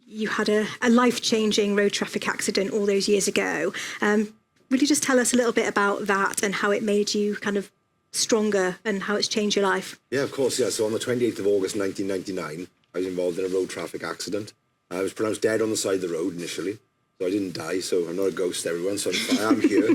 you had a life-changing road traffic accident all those years ago. Will you just tell us a little bit about that and how it made you kind of stronger and how it's changed your life? Yeah, of course, yeah. So on the 28th of August 1999, I was involved in a road traffic accident. I was pronounced dead on the side of the road initially. So I didn't die, so I'm not a ghost, everyone, so I am here.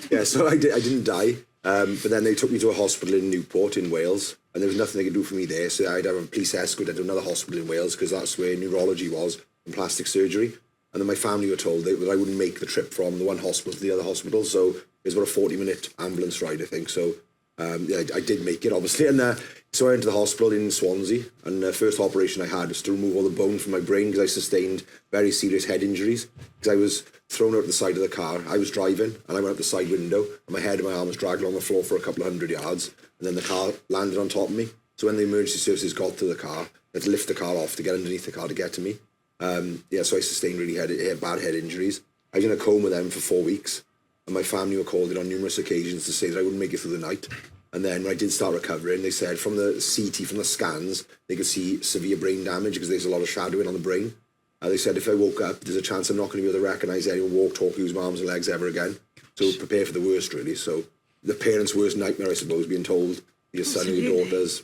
Yeah, so I didn't die, but then they took me to a hospital in Newport in Wales, and there was nothing they could do for me there, so I had to have a police escort to another hospital in Wales, because that's where neurology was, and plastic surgery. And then my family were told that I wouldn't make the trip from the one hospital to the other hospital, so it was about a 40-minute ambulance ride, I think, so yeah, I did make it, obviously, and so I went to the hospital in Swansea, and the first operation I had was to remove all the bone from my brain because I sustained very serious head injuries. Because I was thrown out the side of the car. I was driving, and I went out the side window, and my head and my arm was dragged along the floor for a couple of 100 yards, and then the car landed on top of me. So when the emergency services got to the car, they had to lift the car off to get underneath the car to get to me. Yeah, so I sustained really bad head injuries. I was in a coma then for 4 weeks, and my family were called in on numerous occasions to say that I wouldn't make it through the night. And then when I did start recovering, they said from the CT, from the scans, they could see severe brain damage because there's a lot of shadowing on the brain. They said if I woke up, there's a chance I'm not going to be able to recognise anyone, walk, talk, use my arms and legs ever again. So prepare for the worst, really. So the parents' worst nightmare, I suppose, being told your son or your daughter's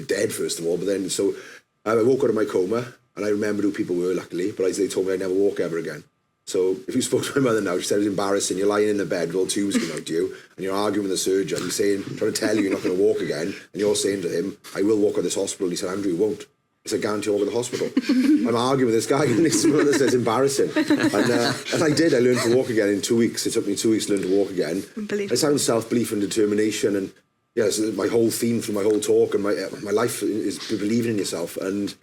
dead, first of all. But then, so I woke out of my coma, and I remembered who people were, luckily, but they told me I'd never walk ever again. So if you spoke to my mother now, she said it was embarrassing. You're lying in the bed with all tubes coming out to you, and you're arguing with the surgeon. He's saying, trying to tell you you're not going to walk again, and you're saying to him, I will walk out of this hospital. And he said, Andrew, you won't. I said, guarantee you'll walk out of the hospital. I'm arguing with this guy, and his mother says, embarrassing. And I did. I learned to walk again in 2 weeks. It took me 2 weeks to learn to walk again. I found self-belief and determination, and yes, my whole theme through my whole talk and my life is believing in yourself. And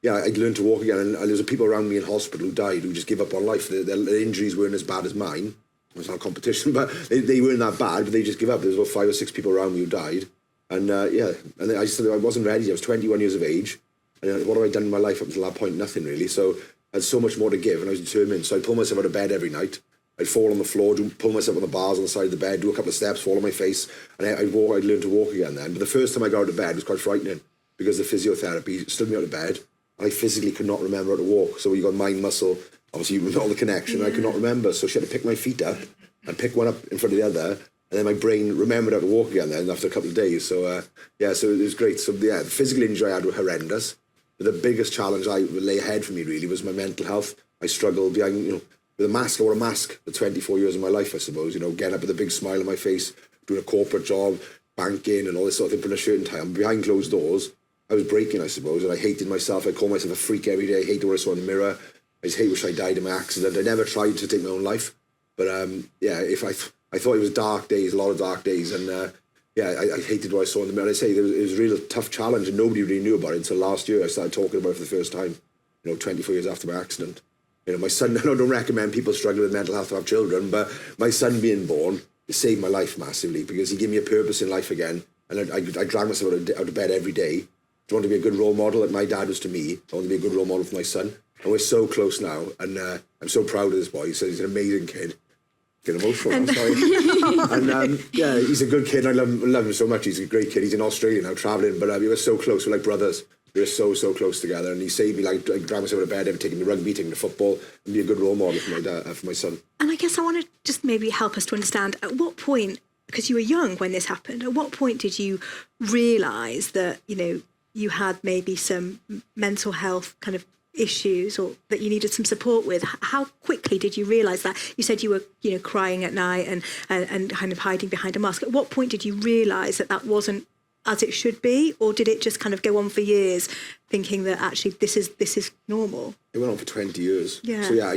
yeah, I learned to walk again, and there was people around me in hospital who died, who just gave up on life. Their injuries weren't as bad as mine. It was not a competition, but they weren't that bad, but they just gave up. There was about 5 or 6 people around me who died. And yeah, and I just I wasn't ready. I was 21 years of age. And what have I done in my life up until that point? Nothing, really. So I had so much more to give, and I was determined. So I'd pull myself out of bed every night. I'd fall on the floor, pull myself on the bars on the side of the bed, do a couple of steps, fall on my face, and I'd learn to walk again then. But the first time I got out of bed was quite frightening, because the physiotherapy stood me out of bed. I physically could not remember how to walk. So you got mind, muscle, obviously you all the connection, I could not remember. So she had to pick my feet up and pick one up in front of the other. And then my brain remembered how to walk again then after a couple of days. So yeah, so it was great. So yeah, the physical injury I had were horrendous. But the biggest challenge I lay ahead for me really was my mental health. I struggled behind, with a mask. I wore a mask for 24 years of my life, I suppose, getting up with a big smile on my face, doing a corporate job, banking and all this sort of thing, putting a shirt and tie on. Behind closed doors, I was breaking, I suppose, and I hated myself. I called myself a freak every day. I hated what I saw in the mirror. I just wish I died in my accident. I never tried to take my own life. But yeah, I thought it was dark days, a lot of dark days. And yeah, I hated what I saw in the mirror. I say it was a real tough challenge, and nobody really knew about it until last year. I started talking about it for the first time, 24 years after my accident. My son, I don't recommend people struggling with mental health to have children, but my son being born, it saved my life massively, because he gave me a purpose in life again. And I dragged myself out of bed every day. I want to be a good role model, like my dad was to me. I want to be a good role model for my son. And we're so close now, and I'm so proud of this boy. He's an amazing kid. Get emotional, I'm sorry. And yeah, he's a good kid. I love him so much. He's a great kid. He's in Australia now, travelling, but we were so close. We're like brothers. We were so close together, and he saved me. Like, I dragged myself out of bed, taking me rugby, taking me to football, and be a good role model for my dad, for my son. And I guess I want to just maybe help us to understand, at what point, because you were young when this happened, at what point did you realise that, you had maybe some mental health kind of issues, or that you needed some support with? How quickly did you realise that? You said you were, crying at night and kind of hiding behind a mask. At what point did you realise that wasn't as it should be, or did it just kind of go on for years, thinking that actually this is normal? It went on for 20 years. Yeah. So yeah,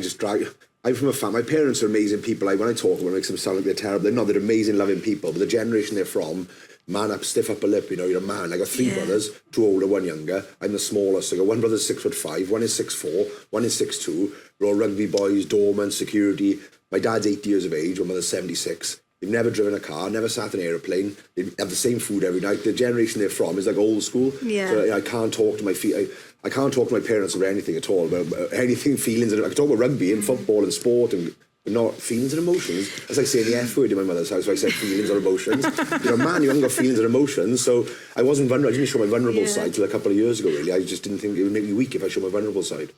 I'm from a family. My parents are amazing people. When I talk about it, it makes them sound like they're terrible. They're not. They're amazing, loving people. But the generation they're from, man up, stiff upper lip. You're a man. I got 3 brothers, 2 older, 1 younger. I'm the smallest. I got 1 brother's 6'5", 1 is 6'4", 1 is 6'2". We're all rugby boys, doormen, security. My dad's 80 years of age. My mother's 76. They've never driven a car, never sat in an aeroplane. They have the same food every night. The generation they're from is like old school. Yeah. So I can't talk to I can't talk to my parents about anything at all, about anything, feelings. I can talk about rugby and football and sport and but not feelings and emotions. That's like saying the F word in my mother's house, so I said feelings or emotions. You're a man, you haven't got feelings or emotions, so I wasn't vulnerable. I didn't show my vulnerable side till a couple of years ago, really. I just didn't think it would make me weak if I showed my vulnerable side.